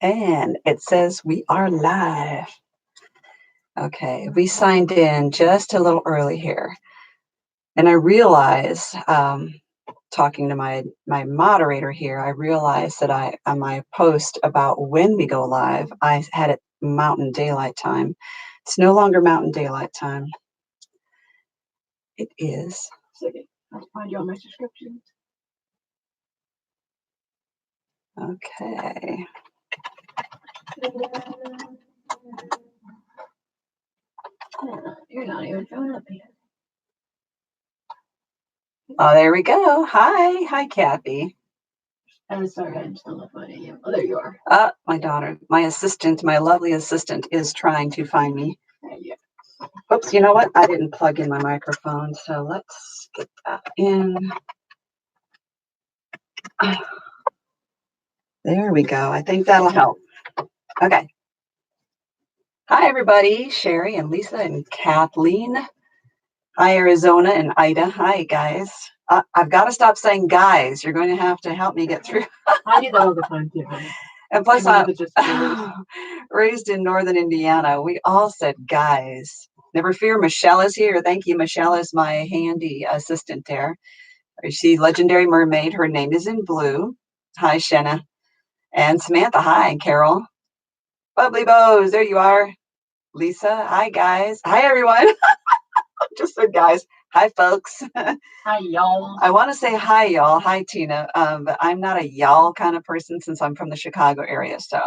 And it says we are live. Okay, we signed in just a little early here. And I realized, talking to my moderator here, I realized that on my post about when we go live, I had it Mountain Daylight Time. It's no longer Mountain Daylight Time. It is. Second, I'll find you on my subscriptions. Okay. You're not even showing up yet. Oh, there we go. Hi, Kathy. I'm sorry, I'm still not finding you. Oh, there you are. My daughter, my assistant, my lovely assistant is trying to find me. Yeah. Oops, you know what? I didn't plug in my microphone, so let's get that in. There we go. I think that'll help. Okay. Hi, everybody. Sherry and Lisa and Kathleen. Hi, Arizona and Ida. Hi, guys. I've got to stop saying guys. You're going to have to help me get through. I do that all the time, too. And plus, I'm raised in Northern Indiana. We all said guys. Never fear, Michelle is here. Thank you. Michelle is my handy assistant there. She's Legendary Mermaid. Her name is in blue. Hi, Shenna. And Samantha. Hi, and Carol. Bubbly Bows. There you are. Lisa. Hi, guys. Hi, everyone. Just said guys. Hi, folks. Hi, y'all. I want to say hi, y'all. Hi, Tina. But I'm not a y'all kind of person since I'm from the Chicago area. So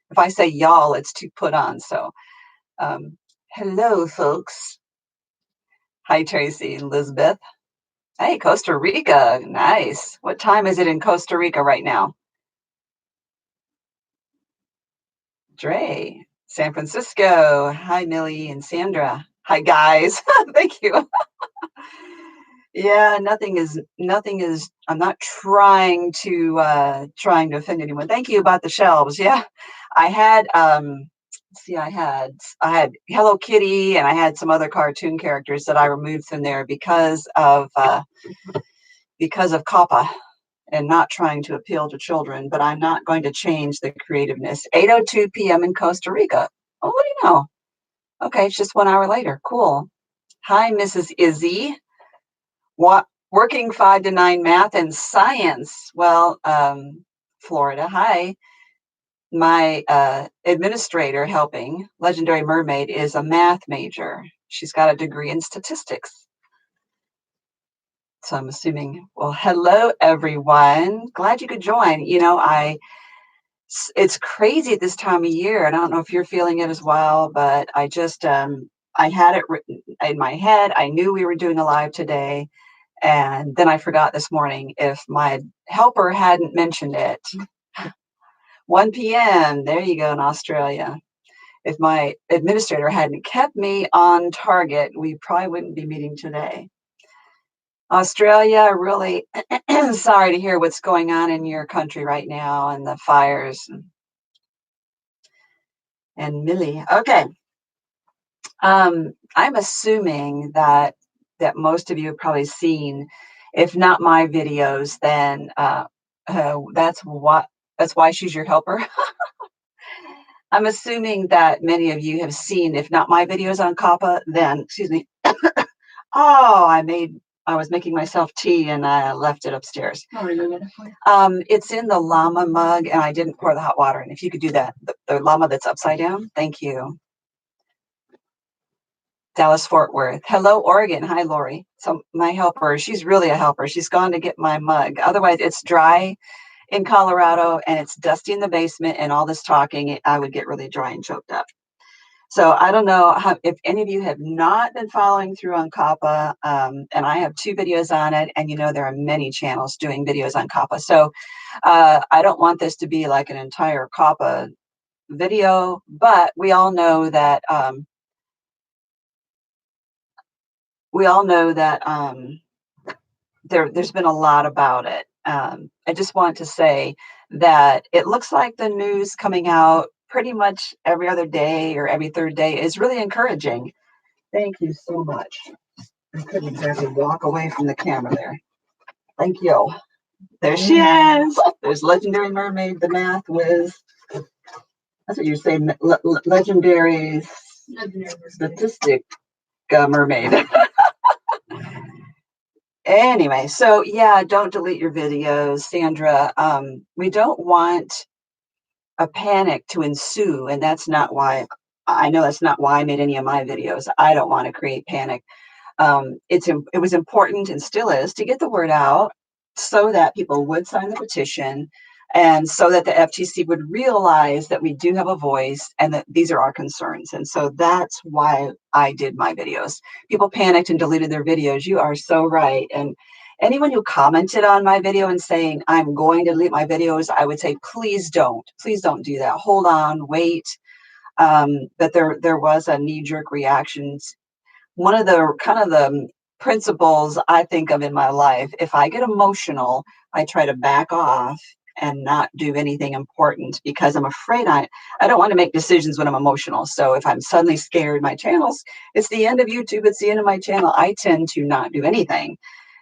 if I say y'all, it's to put on. So hello, folks. Hi, Tracy, Elizabeth. Hey, Costa Rica. Nice. What time is it in Costa Rica right now? Dre. San Francisco. Hi, Millie and Sandra. Hi, guys. Thank you. Yeah, nothing is, I'm not trying to offend anyone. Thank you about the shelves. Yeah, I had, I had Hello Kitty and I had some other cartoon characters that I removed from there because of COPPA and not trying to appeal to children, but I'm not going to change the creativeness. 8:02 p.m. in Costa Rica. Oh, what do you know? Okay, it's just 1 hour later. Cool. Hi, Mrs. Izzy. Working 5 to 9 math and science. Well, Florida. Hi. My administrator helping, Legendary Mermaid, is a math major. She's got a degree in statistics. So I'm assuming, well, hello, everyone. Glad you could join. You know, it's crazy at this time of year. I don't know if you're feeling it as well, but I just, I had it written in my head. I knew we were doing a live today. And then I forgot this morning if my helper hadn't mentioned it. 1 p.m. There you go in Australia. If my administrator hadn't kept me on target, we probably wouldn't be meeting today. Australia, really sorry to hear what's going on in your country right now and the fires. And Millie. Okay. I'm assuming that most of you have probably seen, if not my videos, then that's why she's your helper. I'm assuming that many of you have seen, if not my videos on COPPA, then, excuse me. Oh, I was making myself tea and I left it upstairs. It's in the llama mug and I didn't pour the hot water in. If you could do that, the llama that's upside down. Thank you. Dallas, Fort Worth. Hello, Oregon. Hi, Lori. So my helper, she's really a helper. She's gone to get my mug. Otherwise, it's dry in Colorado and it's dusty in the basement and all this talking, I would get really dry and choked up. So I don't know if any of you have not been following through on COPPA, and I have 2 videos on it, and you know there are many channels doing videos on COPPA. So I don't want this to be like an entire COPPA video, but we all know that there's been a lot about it. I just want to say that it looks like the news coming out pretty much every other day or every third day is really encouraging. Thank you so much. I couldn't exactly walk away from the camera there. Thank you. There she is. There's Legendary Mermaid, the math whiz. That's what you say, legendary statistic mermaid. Anyway, so yeah, don't delete your videos, Sandra. We don't want a panic to ensue, and that's not why. I know that's not why I made any of my videos. I don't want to create panic. It was important and still is to get the word out so that people would sign the petition and so that the FTC would realize that we do have a voice and that these are our concerns. And so that's why I did my videos. People panicked and deleted their videos. You are so right. And anyone who commented on my video and saying, I'm going to delete my videos, I would say, please don't do that. Hold on, wait. But there was a knee-jerk reaction. One of the kind of the principles I think of in my life, if I get emotional, I try to back off and not do anything important because I'm afraid I don't want to make decisions when I'm emotional. So if I'm suddenly scared, my channel's, it's the end of YouTube, it's the end of my channel, I tend to not do anything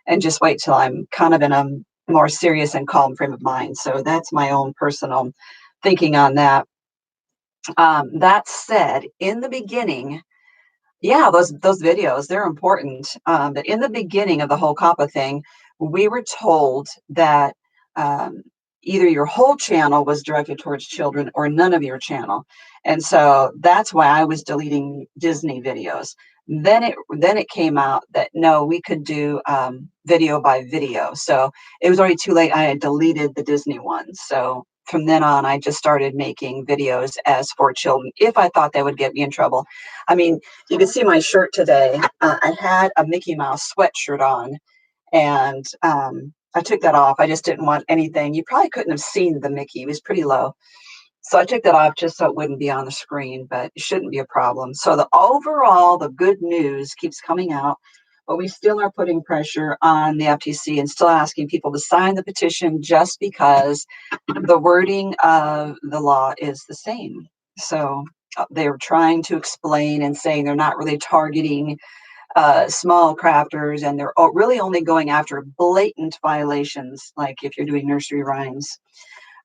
and just wait till I'm kind of in a more serious and calm frame of mind. So that's my own personal thinking on that. That said, in the beginning, yeah, those videos, they're important. But in the beginning of the whole COPPA thing, we were told that either your whole channel was directed towards children or none of your channel. And so that's why I was deleting Disney videos. Then it came out that no, we could do video by video. So it was already too late. I had deleted the Disney ones. So from then on, I just started making videos as for children if I thought they would get me in trouble. I mean, you can see my shirt today. I had a Mickey Mouse sweatshirt on, and I took that off. I just didn't want anything. You probably couldn't have seen the Mickey. It was pretty low. So I took that off just so it wouldn't be on the screen, but it shouldn't be a problem. So the good news keeps coming out, but we still are putting pressure on the FTC and still asking people to sign the petition just because the wording of the law is the same. So they're trying to explain and saying they're not really targeting small crafters, and they're really only going after blatant violations, like if you're doing nursery rhymes.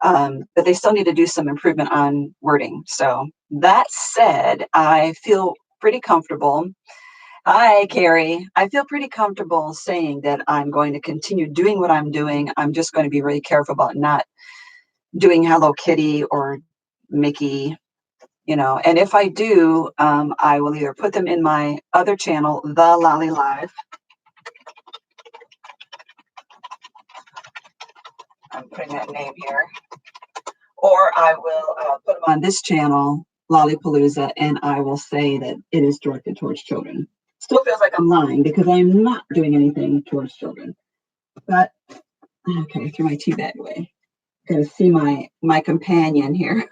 But they still need to do some improvement on wording. So that said, I feel pretty comfortable. Hi, Carrie. I feel pretty comfortable saying that I'm going to continue doing what I'm doing. I'm just going to be really careful about not doing Hello Kitty or Mickey, and if I do, I will either put them in my other channel, The Lolly Live. I'm putting that name here. Or I will put them on this channel, Palooza, and I will say that it is directed towards children. Still feels like I'm lying because I'm not doing anything towards children. But, okay, I threw my tea bag away. Gotta see my companion here.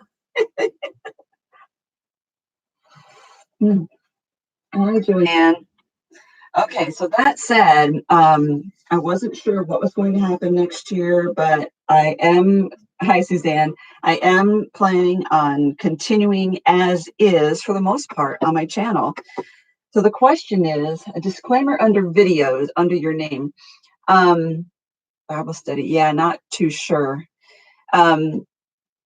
Hi, Joanne. Okay, so that said, I wasn't sure what was going to happen next year, but I am, hi, Suzanne, I am planning on continuing as is for the most part on my channel. So the question is, a disclaimer under videos, under your name. Bible study, yeah, not too sure.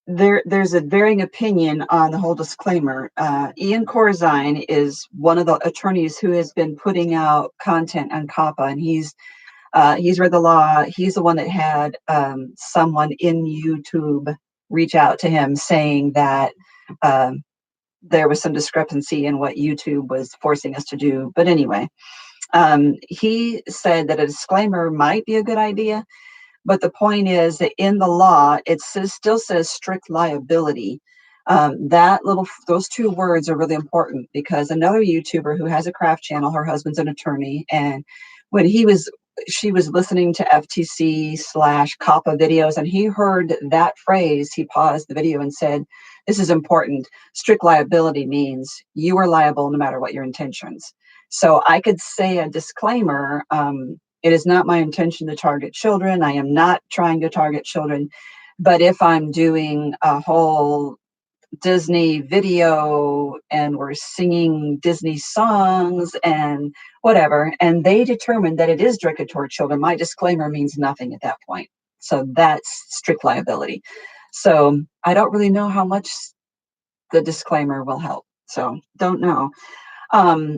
There's a varying opinion on the whole disclaimer. Ian Corzine is one of the attorneys who has been putting out content on COPPA, and he's read the law. He's the one that had someone in YouTube reach out to him saying that there was some discrepancy in what YouTube was forcing us to do. But anyway, he said that a disclaimer might be a good idea. But the point is that in the law, it still says strict liability. Those two words are really important because another YouTuber who has a craft channel, her husband's an attorney, and when she was listening to FTC/COPPA videos, and he heard that phrase, he paused the video and said, "This is important. Strict liability means you are liable no matter what your intentions." So I could say a disclaimer. It is not my intention to target children. I am not trying to target children. But if I'm doing a whole Disney video and we're singing Disney songs and whatever, and they determine that it is directed toward children, my disclaimer means nothing at that point. So that's strict liability. So I don't really know how much the disclaimer will help. So don't know.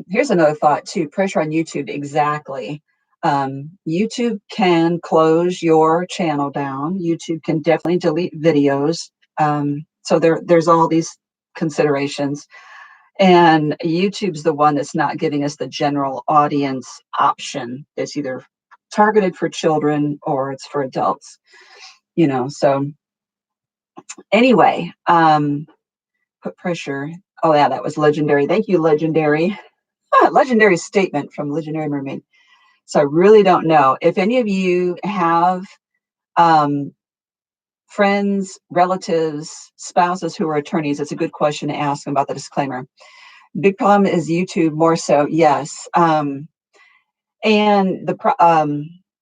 Here's another thought too, pressure on YouTube. Exactly. YouTube can close your channel down. YouTube can definitely delete videos. So there's all these considerations. And YouTube's the one that's not giving us the general audience option. It's either targeted for children or it's for adults, so anyway, put pressure. Oh yeah, that was legendary. Thank you, legendary. Legendary statement from Legendary Mermaid. So I really don't know if any of you have friends, relatives, spouses who are attorneys. It's a good question to ask them about the disclaimer. Big problem is YouTube more so. Yes. And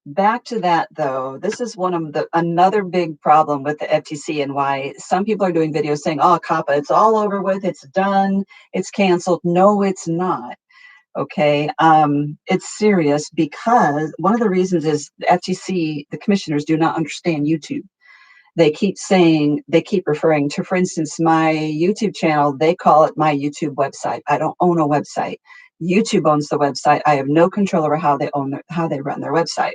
back to that though, this is another big problem with the FTC and why some people are doing videos saying, oh, COPPA, it's all over with, it's done, it's canceled. No, it's not. Okay. It's serious because one of the reasons is the FTC, the commissioners do not understand YouTube. They keep referring to, for instance, my YouTube channel, they call it my YouTube website. I don't own a website. YouTube owns the website. I have no control over how they run their website.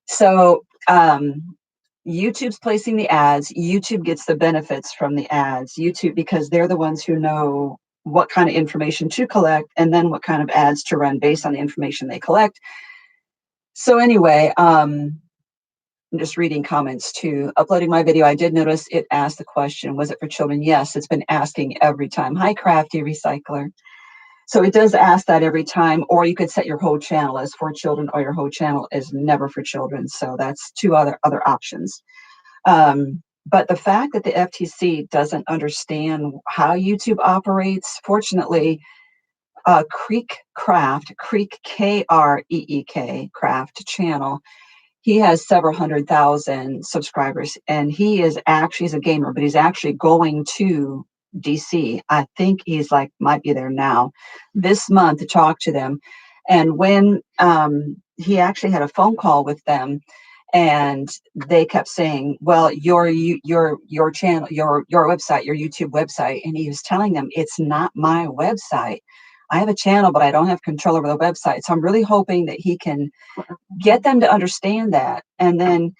So YouTube's placing the ads. YouTube gets the benefits from the ads. YouTube, because they're the ones who know what kind of information to collect and then what kind of ads to run based on the information they collect. So anyway, I'm just reading comments too. Uploading my video, I did notice it asked the question, was it for children? Yes, it's been asking every time. Hi, Crafty Recycler. So it does ask that every time, or you could set your whole channel as for children, or your whole channel is never for children. So that's two other options. But the fact that the FTC doesn't understand how YouTube operates, fortunately, Creek, K-R-E-E-K, Craft channel, he has several 100,000 subscribers, and he's a gamer, but he's actually going to DC. I think he's might be there now this month to talk to them. And when he actually had a phone call with them, and they kept saying, well, your channel, your website, your YouTube website. And he was telling them, it's not my website. I have a channel, but I don't have control over the website. So I'm really hoping that he can get them to understand that. And then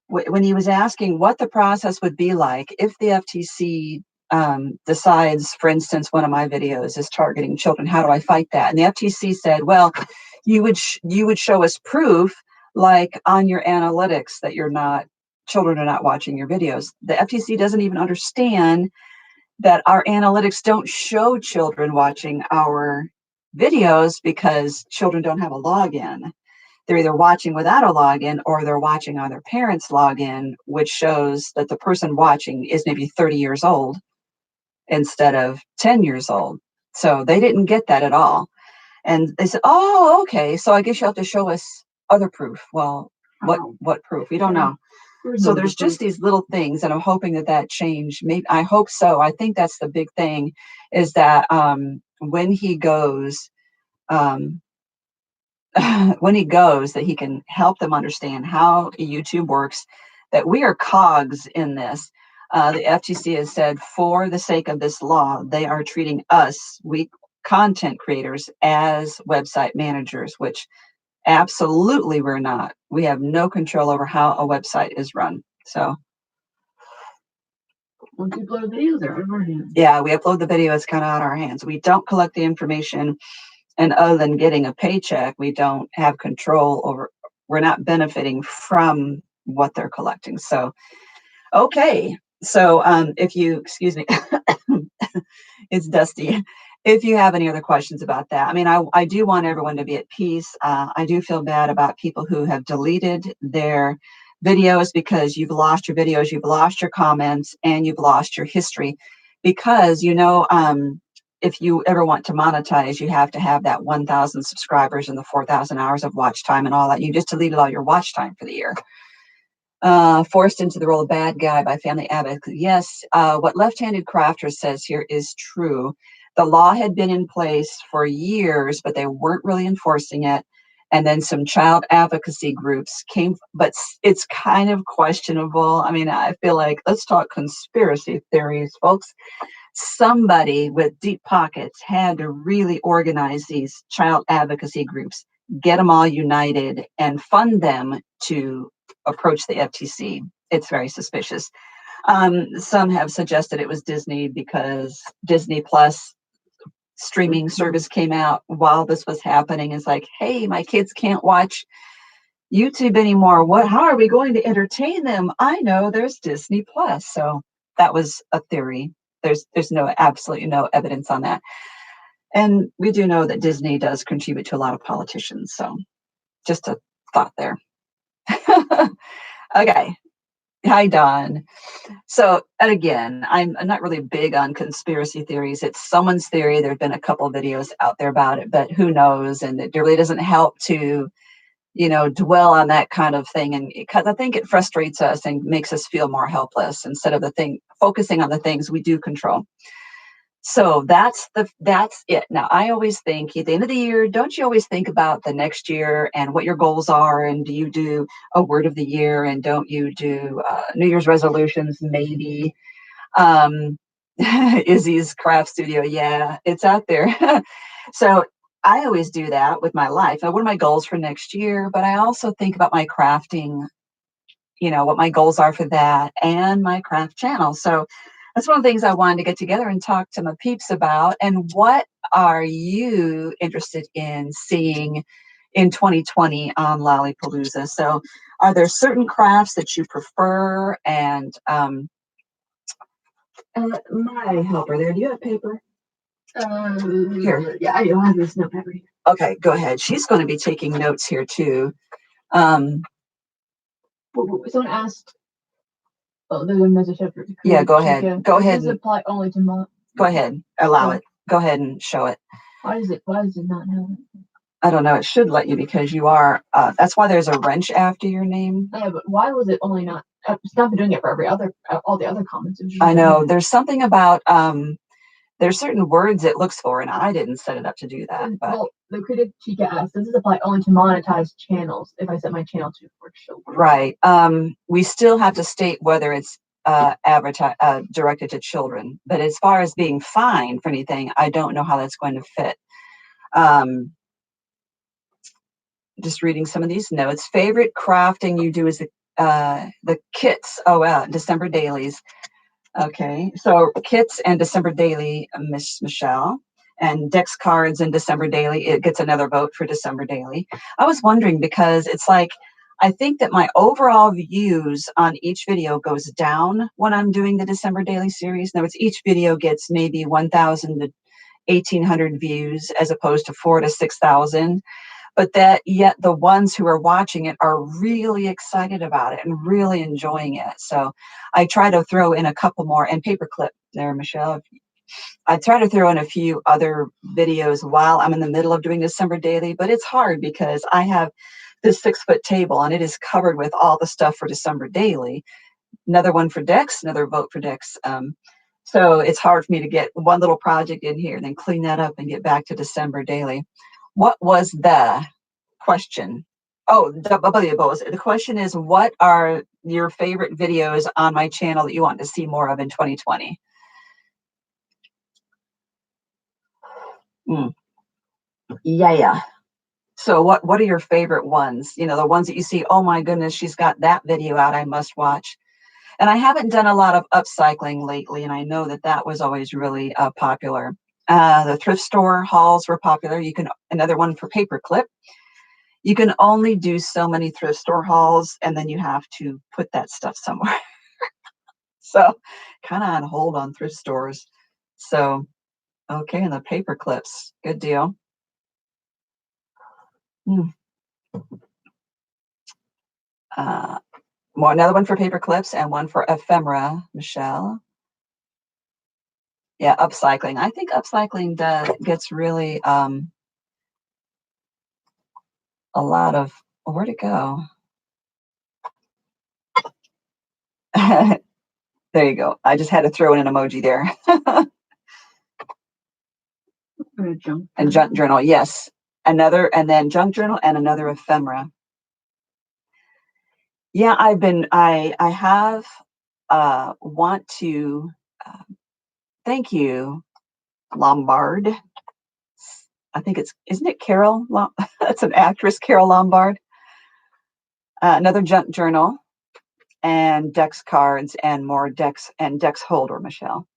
when he was asking what the process would be like if the FTC decides, for instance, one of my videos is targeting children, how do I fight that? And the FTC said, well, you would show us proof, like on your analytics, that children are not watching your videos. The FTC doesn't even understand that our analytics don't show children watching our videos because children don't have a login. They're either watching without a login or they're watching on their parents' login, which shows that the person watching is maybe 30 years old instead of 10 years old. So they didn't get that at all. And they said, oh, okay, so I guess you have to show us other proof. Well, what proof? We don't know. So there's just these little things, and I'm hoping that change. Maybe I hope so. I think that's the big thing, is that when he goes, that he can help them understand how YouTube works, that we are cogs in this. The FTC has said, for the sake of this law, they are treating us, content creators, as website managers, which absolutely we're not. We have no control over how a website is run. So once you upload videos, they're out of our hands. Yeah, we upload the video, it's kind of out of our hands. We don't collect the information, and other than getting a paycheck, we don't have control over, we're not benefiting from what they're collecting. So okay, so if you excuse me, it's dusty. If you have any other questions about that, I mean, I do want everyone to be at peace. I do feel bad about people who have deleted their videos, because you've lost your videos, you've lost your comments, and you've lost your history. Because, if you ever want to monetize, you have to have that 1,000 subscribers and the 4,000 hours of watch time and all that. You just deleted all your watch time for the year. Forced into the role of bad guy by family advocates. Yes, what Left-Handed Crafter says here is true. The law had been in place for years, but they weren't really enforcing it. and then some child advocacy groups came, but it's kind of questionable. I mean, I feel like, let's talk conspiracy theories, folks. Somebody with deep pockets had to really organize these child advocacy groups, get them all united, and fund them to approach the FTC. It's very suspicious. Some have suggested it was Disney because Disney Plus streaming service came out while this was happening. It's like, hey, my kids can't watch YouTube anymore. How are we going to entertain them? I know there's Disney Plus. So that was a theory. There's absolutely no evidence on that. And we do know that Disney does contribute to a lot of politicians. So just a thought there. Okay. Hi, Dawn. So, and again, I'm not really big on conspiracy theories. It's someone's theory. There have been a couple of videos out there about it, but who knows? And it really doesn't help to, dwell on that kind of thing. And because I think it frustrates us and makes us feel more helpless instead of focusing on the things we do control. So that's it. Now, I always think at the end of the year, don't you always think about the next year and what your goals are? And do you do a word of the year? And don't you do New Year's resolutions? Maybe. Izzy's craft studio. Yeah, it's out there. So I always do that with my life. What are my goals for next year? But I also think about my crafting, what my goals are for that and my craft channel. So that's one of the things I wanted to get together and talk to my peeps about. And what are you interested in seeing in 2020 on Lollapalooza? So are there certain crafts that you prefer? And my helper there, do you have paper? Here. Yeah, I don't have this notepad. Okay, go ahead. She's going to be taking notes here too. Someone asked. Oh, there's a message up. Yeah, go ahead. Go ahead. Does it apply only to Go ahead. Allow it. Go ahead and show it. Why does it not have it? I don't know. It should let you because you are. That's why there's a wrench after your name. Yeah, but why was it only not? It's not been doing it for all the other comments. I know. There's something about there's certain words it looks for, and I didn't set it up to do that. But well, the critic Chica asked, does this apply only to monetized channels if I set my channel to for children? Right. We still have to state whether it's directed to children. But as far as being fined for anything, I don't know how that's going to fit. Just reading some of these notes. Favorite crafting you do is the kits. Oh, wow. December dailies. Okay, so kits and December daily, Miss Michelle, and Dex cards and December daily. It gets another vote for December daily. I was wondering because it's like, I think that my overall views on each video goes down when I'm doing the December daily series. In other words, each video gets maybe 1,000 to 1,800 views as opposed to 4,000 to 6,000. But that yet the ones who are watching it are really excited about it and really enjoying it. So I try to throw in a couple more, and paperclip there, Michelle. I try to throw in a few other videos while I'm in the middle of doing December daily, but it's hard because I have this 6-foot table and it is covered with all the stuff for December daily. Another one for Dex, another vote for Dex. So it's hard for me to get one little project in here and then clean that up and get back to December daily. What was the question? Oh, the question is, what are your favorite videos on my channel that you want to see more of in 2020? Yeah. So what are your favorite ones? The ones that you see, oh my goodness, she's got that video out, I must watch. And I haven't done a lot of upcycling lately, and I know that was always really popular. The thrift store hauls were popular. Another one for paperclip. You can only do so many thrift store hauls, and then you have to put that stuff somewhere. So kind of on hold on thrift stores. So, okay, and the paper clips, good deal. Another one for paper clips and one for ephemera, Michelle. Yeah, upcycling. I think upcycling gets really a lot of, where'd it go? There you go. I just had to throw in an emoji there. And junk journal, yes. and then junk journal and another ephemera. Yeah, I have, want to, thank you, Lombard. I think isn't it Carol? That's an actress, Carol Lombard. Another junk journal and Dex cards and more Dex and Dex holder, Michelle.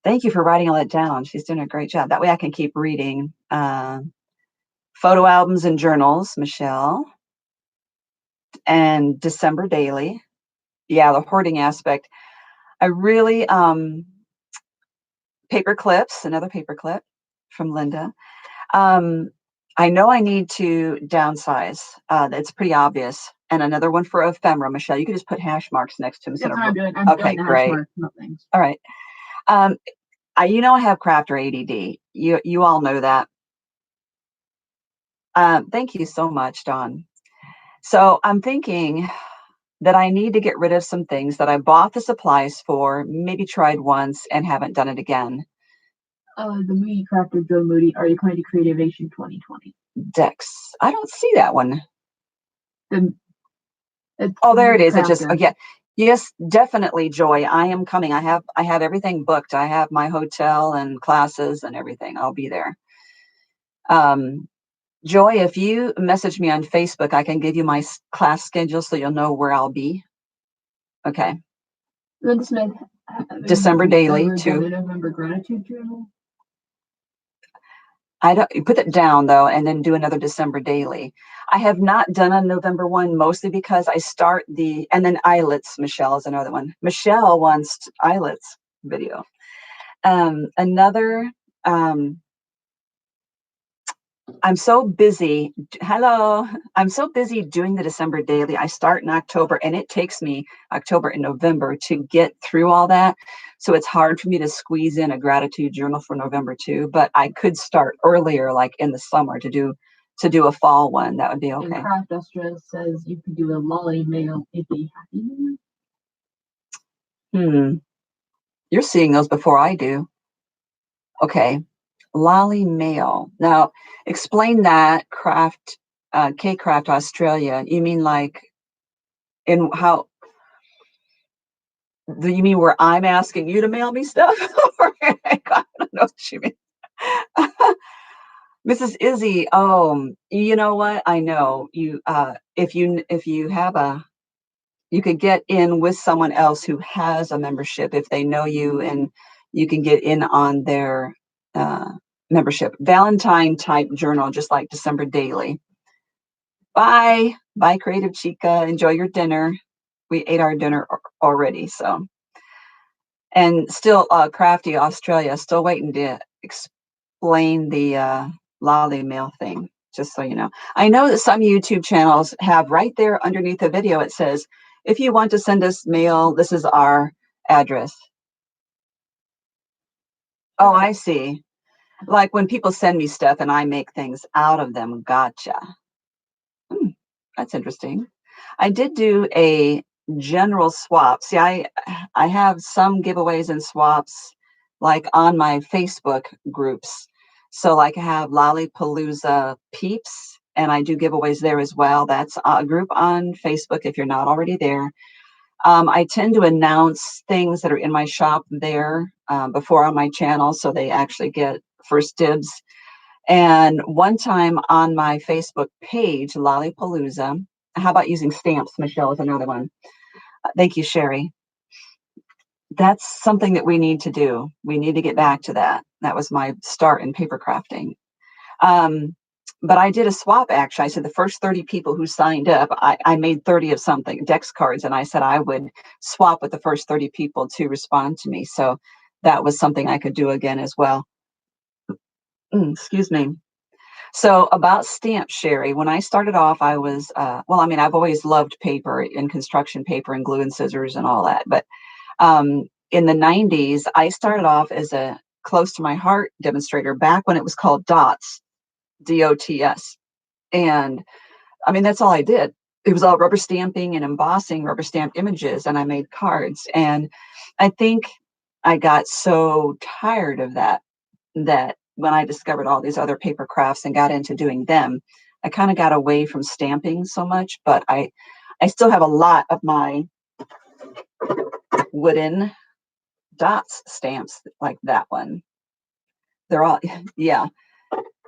Thank you for writing all that down. She's doing a great job. That way I can keep reading. Photo albums and journals, Michelle. And December daily. Yeah, the hoarding aspect. I really, paper clips, another paper clip from Linda. I know I need to downsize. That's pretty obvious. And another one for ephemera, Michelle. You can just put hash marks next to them. That's what I'm doing. I'm okay, doing the great. hash marks, nothing. All right. You know I have crafter ADD. You all know that. Thank you so much, Dawn. So I'm thinking that I need to get rid of some things that I bought the supplies for, maybe tried once and haven't done it again. The Moody Crafter Joe Moody, Are You Kind to Creativation 2020? Dex. I don't see that one. Oh, there it is. It just, yeah. Yes, definitely, Joy. I am coming. I have everything booked. I have my hotel and classes and everything. I'll be there. Joy, if you message me on Facebook, I can give you my class schedule so you'll know where I'll be. Okay. Linda Smith, December daily too. November gratitude journal. I don't, you put it down though, and then do another December daily. I have not done a November one, mostly because I start and then eyelets. Michelle is another one. Michelle wants eyelets video. Another, I'm so busy. Hello. I'm so busy doing the December daily. I start in October and it takes me October and November to get through all that. So it's hard for me to squeeze in a gratitude journal for November too, but I could start earlier, like in the summer to do a fall one. That would be okay. And Craft Extra says you could do a lolly mail if you happy. You're seeing those before I do. Okay. Lolly mail. Now, explain that, Craft, K-Craft Australia. You mean like in how? Do you mean where I'm asking you to mail me stuff? I don't know what you mean. Mrs. Izzy, you know what? I know you. If you have you could get in with someone else who has a membership if they know you, and you can get in on their membership. Valentine type journal, just like December daily. Bye, Creative Chica. Enjoy your dinner. We ate our dinner already, so. And still, Crafty Australia, still waiting to explain the lolly mail thing, just so you know. I know that some YouTube channels have right there underneath the video, it says, if you want to send us mail, this is our address. Oh, I see. Like when people send me stuff and I make things out of them. Gotcha. That's interesting. I did do a general swap. See, I have some giveaways and swaps like on my Facebook groups. So like I have Palooza peeps and I do giveaways there as well. That's a group on Facebook if you're not already there. I tend to announce things that are in my shop there before on my channel, so they actually get first dibs. And one time on my Facebook page, Lollipalooza, how about using stamps? Michelle is another one. Thank you, Sherry. That's something that we need to do. We need to get back to that. That was my start in paper crafting. But I did a swap, actually. I said the first 30 people who signed up, I made 30 of something, Dex cards, and I said I would swap with the first 30 people to respond to me. So that was something I could do again as well. Excuse me. So about stamps, Sherry, when I started off, I was, I've always loved paper and construction paper and glue and scissors and all that. But in the 90s, I started off as a close to my heart demonstrator back when it was called DOTS, DOTS. And I mean, that's all I did. It was all rubber stamping and embossing rubber stamped images, and I made cards. And I think I got so tired of that when I discovered all these other paper crafts and got into doing them, I kind of got away from stamping so much, but I still have a lot of my wooden dots stamps like that one. They're all, yeah.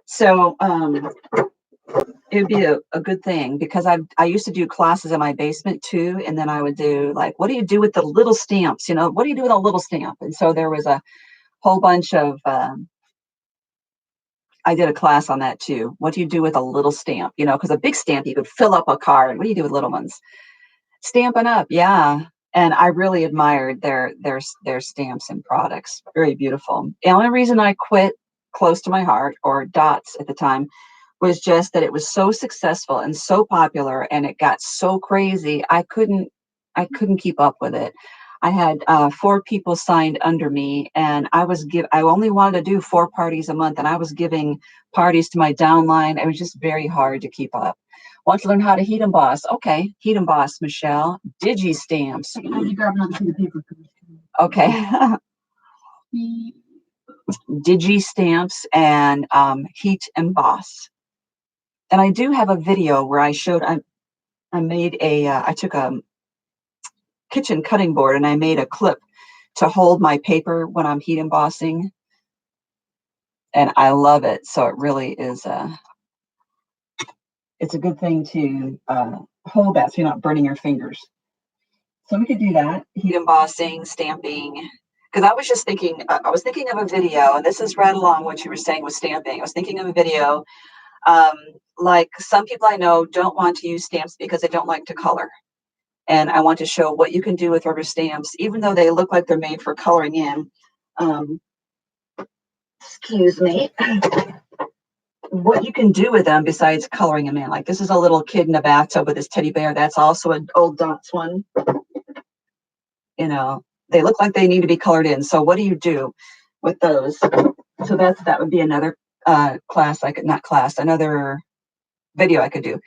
So it would be a good thing, because I used to do classes in my basement too, and then I would do like, what do you do with the little stamps? You know, what do you do with a little stamp? And so there was a whole bunch of I did a class on that too. What do you do with a little stamp? You know, because a big stamp you could fill up a card. What do you do with little ones? Stampin' Up, yeah. And I really admired their stamps and products. Very beautiful. The only reason I quit Close to My Heart, or Dots at the time, was just that it was so successful and so popular, and it got so crazy. I couldn't keep up with it. I had 4 people signed under me, and I only wanted to do 4 parties a month, and I was giving parties to my downline. It was just very hard to keep up. Want to learn how to heat emboss? Okay, heat emboss, Michelle. Digi stamps. You grab another piece of paper. Okay. Digi stamps and heat emboss. And I do have a video where I showed, I made I took a kitchen cutting board and I made a clip to hold my paper when I'm heat embossing. And I love it. So it really is it's a good thing to hold that so you're not burning your fingers. So we could do that, heat embossing, stamping. Because I was just thinking, I was thinking of a video, and this is right along what you were saying with stamping. I was thinking of a video, like some people I know don't want to use stamps because they don't like to color. And I want to show what you can do with rubber stamps, even though they look like they're made for coloring in. Excuse me. What you can do with them besides coloring them in. Like this is a little kid in a bathtub with his teddy bear. That's also an old Dots one. You know, they look like they need to be colored in. So what do you do with those? So that would be another class. Another video I could do.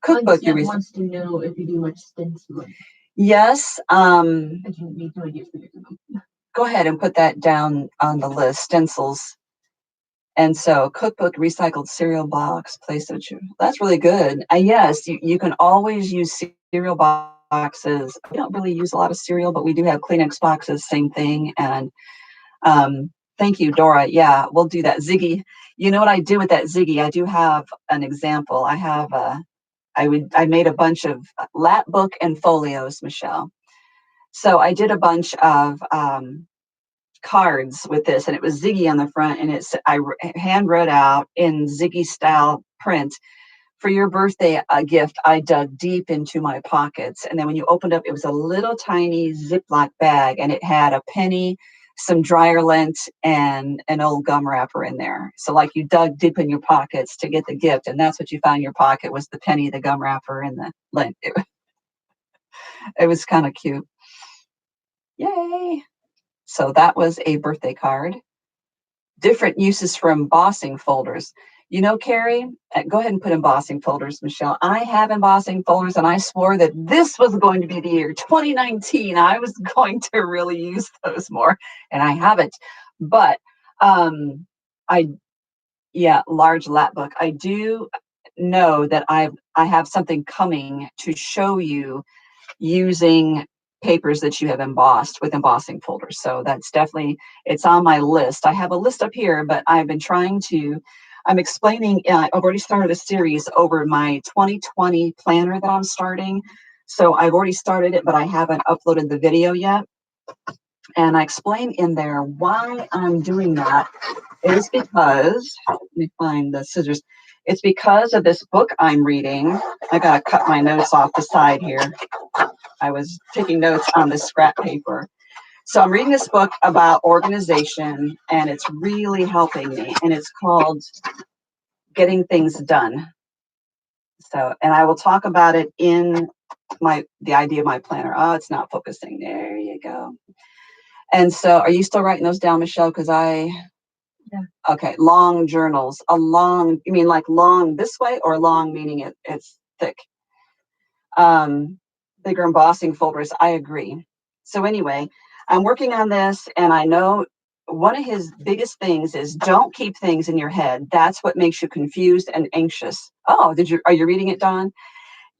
Cookbook. Like wants to know if you do much stenciling. Yes. I can make no ideas for them. Go ahead and put that down on the list. Stencils. And so cookbook, recycled cereal box, placement. That's really good. Yes, you can always use cereal boxes. We don't really use a lot of cereal, but we do have Kleenex boxes, same thing. And thank you, Dora. Yeah, we'll do that. Ziggy, you know what I do with that Ziggy? I do have an example. I have I made a bunch of lap book and folios, Michelle. So I did a bunch of cards with this, and it was Ziggy on the front, and I hand wrote out in Ziggy style print, for your birthday gift, I dug deep into my pockets. And then when you opened up, it was a little tiny Ziploc bag, and it had a penny, some dryer lint, and an old gum wrapper in there. So like you dug deep in your pockets to get the gift, and that's what you found in your pocket was the penny, the gum wrapper, and the lint. It was kind of cute. Yay. So that was a birthday card. Different uses for embossing folders. You know, Carrie, go ahead and put embossing folders, Michelle. I have embossing folders, and I swore that this was going to be the year 2019. I was going to really use those more, and I haven't. But large lap book. I do know that I have something coming to show you using papers that you have embossed with embossing folders. So that's definitely, it's on my list. I have a list up here, but I'm explaining, I've already started a series over my 2020 planner that I'm starting. So I've already started it, but I haven't uploaded the video yet. And I explain in there why I'm doing that is because, let me find the scissors. It's because of this book I'm reading. I got to cut my notes off the side here. I was taking notes on the scrap paper. So I'm reading this book about organization, and it's really helping me. And it's called Getting Things Done. So, and I will talk about it in the idea of my planner. Oh, it's not focusing. There you go. And so are you still writing those down, Michelle? Because yeah. Okay, long journals. You mean like long this way, or long meaning it's thick? Bigger embossing folders, I agree. So anyway, I'm working on this, and I know one of his biggest things is don't keep things in your head. That's what makes you confused and anxious. Oh, are you reading it, Don?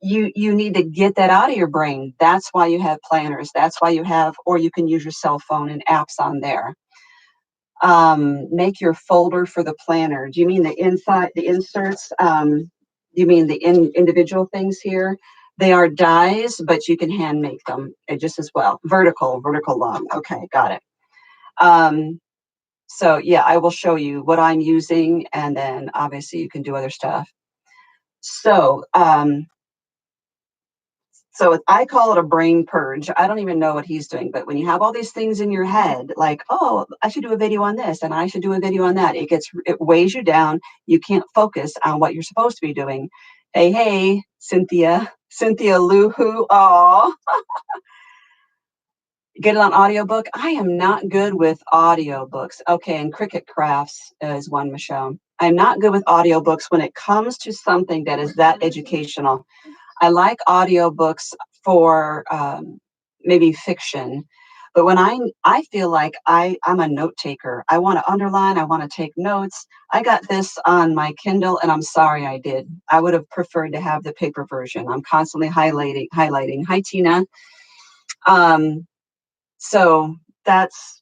You need to get that out of your brain. That's why you have planners. That's why you have, or you can use your cell phone and apps on there. Make your folder for the planner. Do you mean the inside, the inserts? You mean the individual things here? They are dies, but you can hand make them just as well. Vertical long. Okay, got it. So yeah, I will show you what I'm using, and then obviously you can do other stuff. So, so I call it a brain purge. I don't even know what he's doing, but when you have all these things in your head, like, oh, I should do a video on this and I should do a video on that, it weighs you down. You can't focus on what you're supposed to be doing. Hey, Cynthia Lou who, oh, get it on audiobook. I am not good with audiobooks. Okay, and Cricut Crafts is one, Michelle. I'm not good with audiobooks when it comes to something that is that educational. I like audiobooks for maybe fiction, but when I feel like I'm a note taker. I want to underline, I want to take notes. I got this on my Kindle, and I'm sorry I did. I would have preferred to have the paper version. I'm constantly highlighting. Hi, Tina. So that's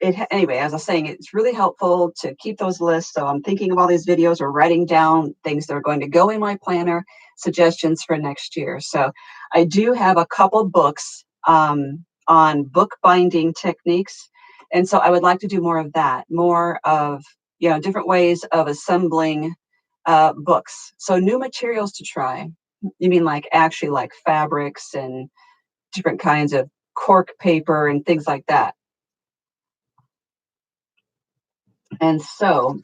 it. Anyway, as I was saying, it's really helpful to keep those lists. So I'm thinking of all these videos or writing down things that are going to go in my planner, suggestions for next year. So I do have a couple books on bookbinding techniques. And so I would like to do more of that, more of, different ways of assembling books. So new materials to try. You mean like actually like fabrics and different kinds of cork paper and things like that. And so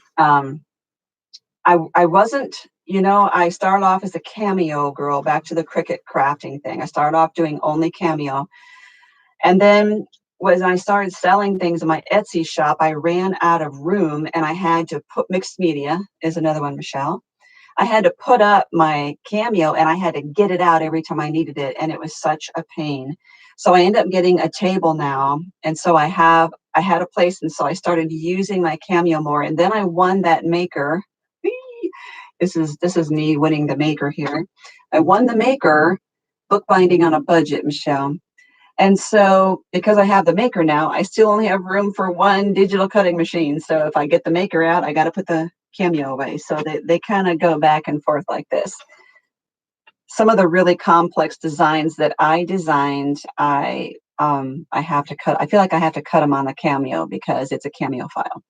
I wasn't, I started off as a cameo girl, back to the Cricut crafting thing. I started off doing only cameo. And then when I started selling things in my Etsy shop, I ran out of room and I had to put mixed media, is another one, Michelle. I had to put up my cameo and I had to get it out every time I needed it. And it was such a pain. So I ended up getting a table now. And so I had a place. And so I started using my cameo more. And then I won that maker. Whee! This is me winning the maker here. I won the maker bookbinding on a budget, Michelle. And so because I have the maker now, I still only have room for one digital cutting machine. So if I get the maker out, I got to put the cameo away. So they kind of go back and forth like this. Some of the really complex designs that I designed, I have to cut. I feel like I have to cut them on the cameo because it's a cameo file.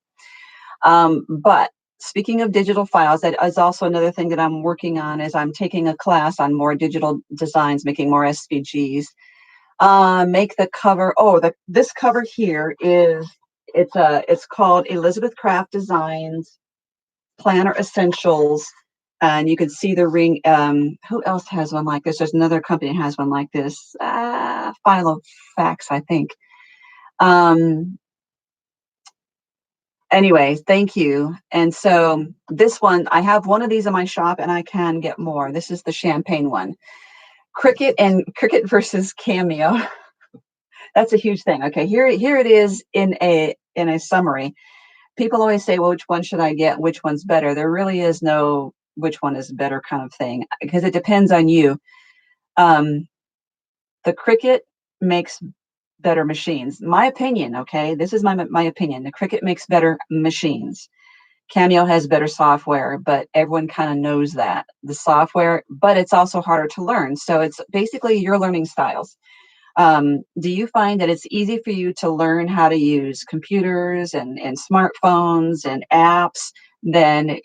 But speaking of digital files, that is also another thing that I'm working on. Is I'm taking a class on more digital designs, making more SVGs. Make the cover. Oh, this cover here it's called Elizabeth Craft Designs Planner Essentials, and you can see the ring. Who else has one like this? There's another company that has one like this. File of Facts, I think. Anyway, thank you. And so this one, I have one of these in my shop, and I can get more. This is the champagne one. Cricut versus Cameo. That's a huge thing. Okay, here it is in a summary. People always say, well, which one should I get? Which one's better? There really is no which one is better kind of thing because it depends on you. The Cricut makes better machines. My opinion, okay? This is my opinion. The Cricut makes better machines. Cameo has better software, but everyone kind of knows that. The software, but it's also harder to learn. So it's basically your learning styles. Do you find that it's easy for you to learn how to use computers and smartphones and apps? Then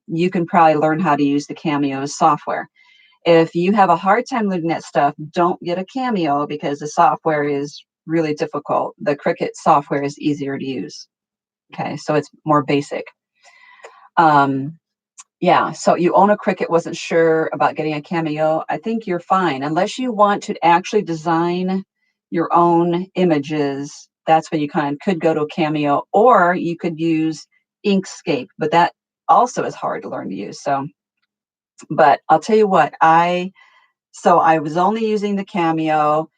you can probably learn how to use the Cameo software. If you have a hard time learning that stuff, don't get a Cameo because the software is really difficult. The Cricut software is easier to use. Okay, so it's more basic. Yeah, so you own a Cricut, wasn't sure about getting a Cameo. I think you're fine. Unless you want to actually design your own images, that's when you kind of could go to a Cameo, or you could use Inkscape, but that also is hard to learn to use. So, but I'll tell you what, I was only using the Cameo,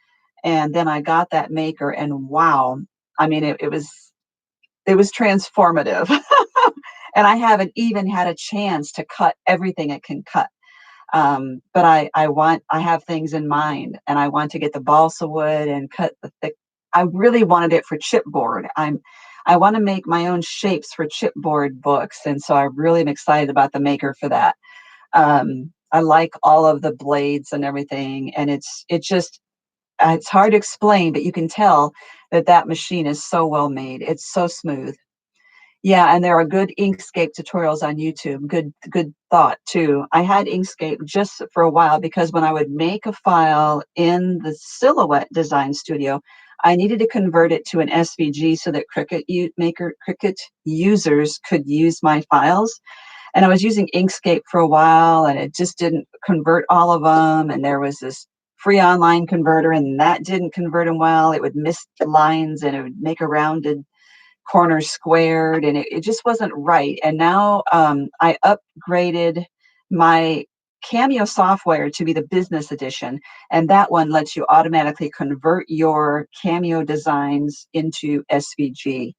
and then I got that maker, and wow, I mean, it was it was transformative. And I haven't even had a chance to cut everything it can cut. But I have things in mind, and I want to get the balsa wood and cut the thick. I really wanted it for chipboard. I want to make my own shapes for chipboard books. And so I really am excited about the maker for that. I like all of the blades and everything. And it's hard to explain, but you can tell that that machine is so well made. It's so smooth. Yeah, and there are good Inkscape tutorials on YouTube. Good thought too. I had Inkscape just for a while because when I would make a file in the Silhouette Design Studio, I needed to convert it to an SVG so that Cricut users could use my files. And I was using Inkscape for a while, and it just didn't convert all of them. And there was this free online converter, and that didn't convert them well. It would miss lines, and it would make a rounded corners squared, and it just wasn't right. And now I upgraded my Cameo software to be the business edition, and that one lets you automatically convert your Cameo designs into SVG.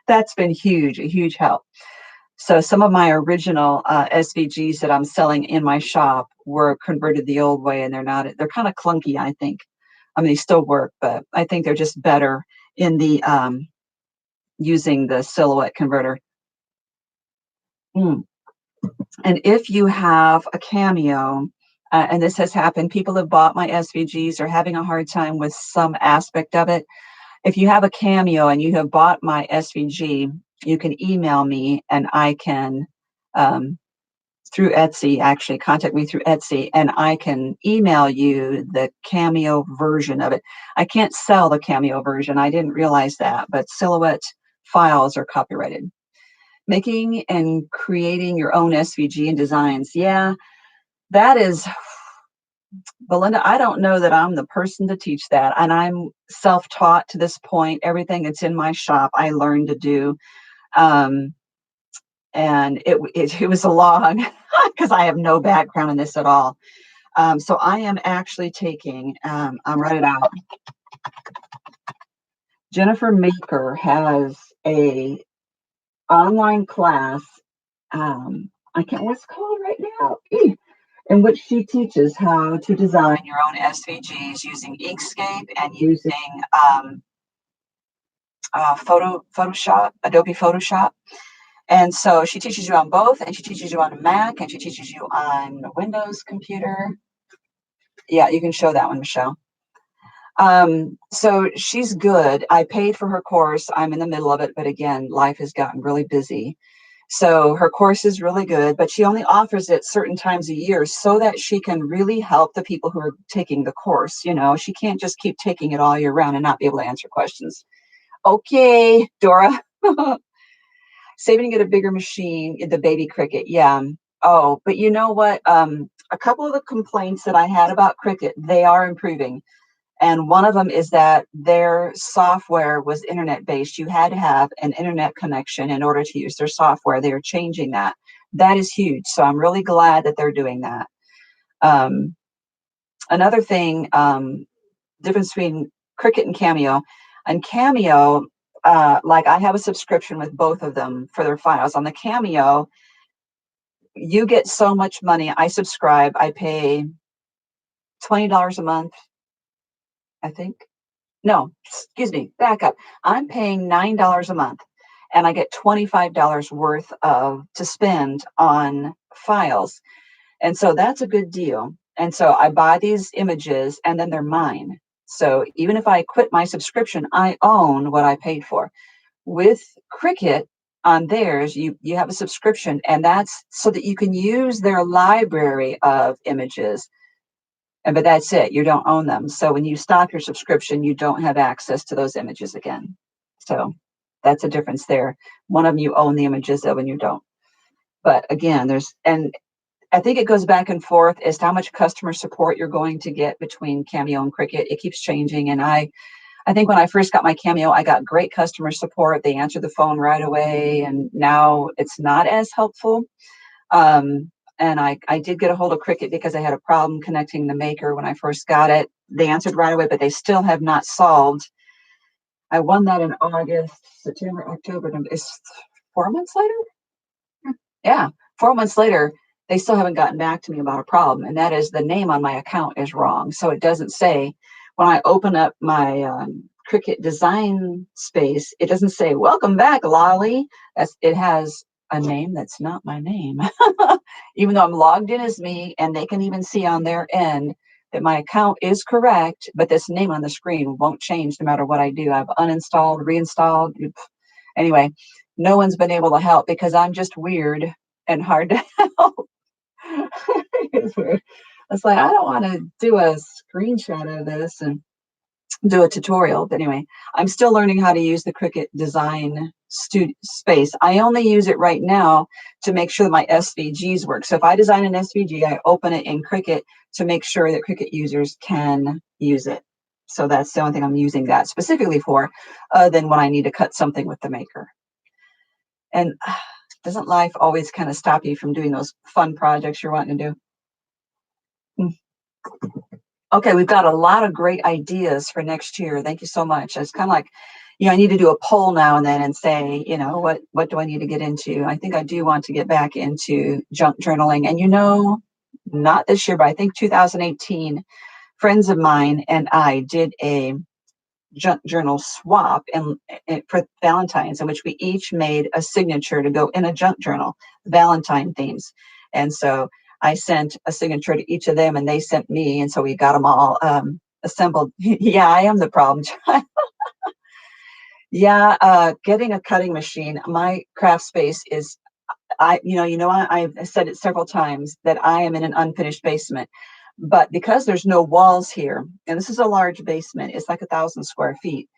That's been a huge help. So some of my original SVGs that I'm selling in my shop were converted the old way, and they're kind of clunky, I think. I mean, they still work, but I think they're just better in the using the Silhouette converter. And if you have a Cameo, and this has happened, people have bought my SVGs are having a hard time with some aspect of it. If you have a Cameo and you have bought my SVG, you can email me, and I can, through Etsy, actually contact me through Etsy, and I can email you the Cameo version of it. I can't sell the Cameo version. I didn't realize that, but Silhouette files are copyrighted. Making and creating your own SVG and designs. Yeah, that is, Belinda, I don't know that I'm the person to teach that. And I'm self-taught to this point. Everything that's in my shop, I learned to do. And it was a long, because I have no background in this at all. So I am actually taking, I'm writing it out. Jennifer Maker has a online class. I can't, what's it called right now? In which she teaches how to design your own SVGs using Inkscape and using Photoshop, Adobe Photoshop. And so she teaches you on both, and she teaches you on a Mac, and she teaches you on a Windows computer. Yeah, you can show that one, Michelle. So she's good. I paid for her course. I'm in the middle of it, but again, life has gotten really busy. So her course is really good, but she only offers it certain times a year so that she can really help the people who are taking the course. You know, she can't just keep taking it all year round and not be able to answer questions. Okay, Dora. Saving to get a bigger machine, the baby Cricut. Yeah. Oh, but you know what? A couple of the complaints that I had about Cricut, they are improving. And one of them is that their software was internet based. You had to have an internet connection in order to use their software. They are changing that. That is huge. So I'm really glad that they're doing that. Another thing, difference between Cricut and Cameo. And Cameo, like I have a subscription with both of them for their files. On the Cameo, you get so much money. I subscribe. I pay $20 a month, I think. No, excuse me, back up. I'm paying $9 a month, and I get $25 worth of to spend on files. And so that's a good deal. And so I buy these images, and then they're mine. So even if I quit my subscription, I own what I paid for. With Cricut on theirs, you have a subscription, and that's so that you can use their library of images. But that's it. You don't own them. So when you stop your subscription, you don't have access to those images again. So that's a difference there. One of them you own the images of, and you don't. But again, and I think it goes back and forth as to how much customer support you're going to get between Cameo and Cricut. It keeps changing. And I think when I first got my Cameo, I got great customer support. They answered the phone right away. And now it's not as helpful. And I did get a hold of Cricut because I had a problem connecting the maker when I first got it. They answered right away, but they still have not solved I won that in August, September, October. It's 4 months later. Yeah, 4 months later, they still haven't gotten back to me about a problem, and that is the name on my account is wrong. So it doesn't say when I open up my Cricut design space, it doesn't say "Welcome back, Lolly." It has a name that's not my name, even though I'm logged in as me, and they can even see on their end that my account is correct, but this name on the screen won't change no matter what I do. I've uninstalled, reinstalled. Anyway, no one's been able to help because I'm just weird and hard to help. It's weird. It's like, I don't want to do a screenshot of this and do a tutorial. But anyway, I'm still learning how to use the Cricut design space. I only use it right now to make sure that my SVGs work. So if I design an SVG, I open it in Cricut to make sure that Cricut users can use it. So that's the only thing I'm using that specifically for, other than when I need to cut something with the maker. And doesn't life always kind of stop you from doing those fun projects you're wanting to do? Okay, we've got a lot of great ideas for next year. Thank you so much. It's kind of like, I need to do a poll now and then and say, what do I need to get into? I think I do want to get back into junk journaling. And not this year, but I think 2018, friends of mine and I did a junk journal swap and for Valentine's, in which we each made a signature to go in a junk journal, Valentine themes. And so I sent a signature to each of them and they sent me. And so we got them all assembled. Yeah, I am the problem child. Yeah, getting a cutting machine. My craft space is, I've said it several times that I am in an unfinished basement. But because there's no walls here, and this is a large basement, it's like 1,000 square feet.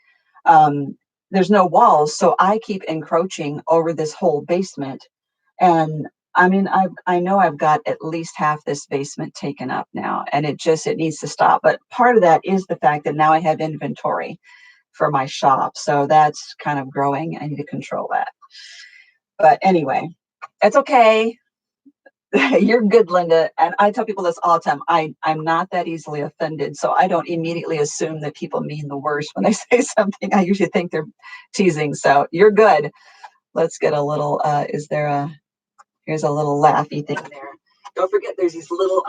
There's no walls, so I keep encroaching over this whole basement. And I mean, I know I've got at least half this basement taken up now, and it needs to stop. But part of that is the fact that now I have inventory for my shop, so that's kind of growing. I need to control that. But anyway, it's okay. You're good, Linda. And I tell people this all the time. I'm not that easily offended, so I don't immediately assume that people mean the worst when they say something. I usually think they're teasing. So you're good. Let's get a little, here's a little laughy thing there. Don't forget there's these little,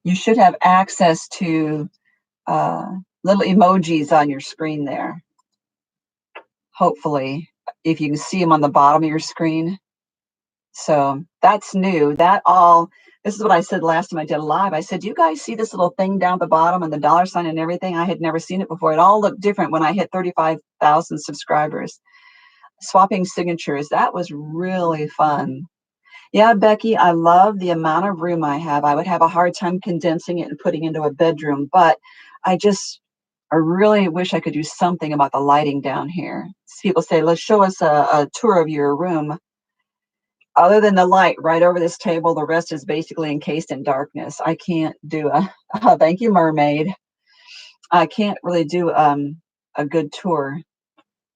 you should have access to little emojis on your screen there. Hopefully, if you can see them on the bottom of your screen. So that's new. This is what I said last time I did a live. I said, you guys see this little thing down at the bottom and the dollar sign and everything? I had never seen it before. It all looked different when I hit 35,000 subscribers. Swapping signatures, that was really fun. Yeah, Becky, I love the amount of room I have. I would have a hard time condensing it and putting it into a bedroom, but I really wish I could do something about the lighting down here. People say, let's show us a tour of your room. Other than the light right over this table, the rest is basically encased in darkness. I can't do thank you, mermaid. I can't really do a good tour.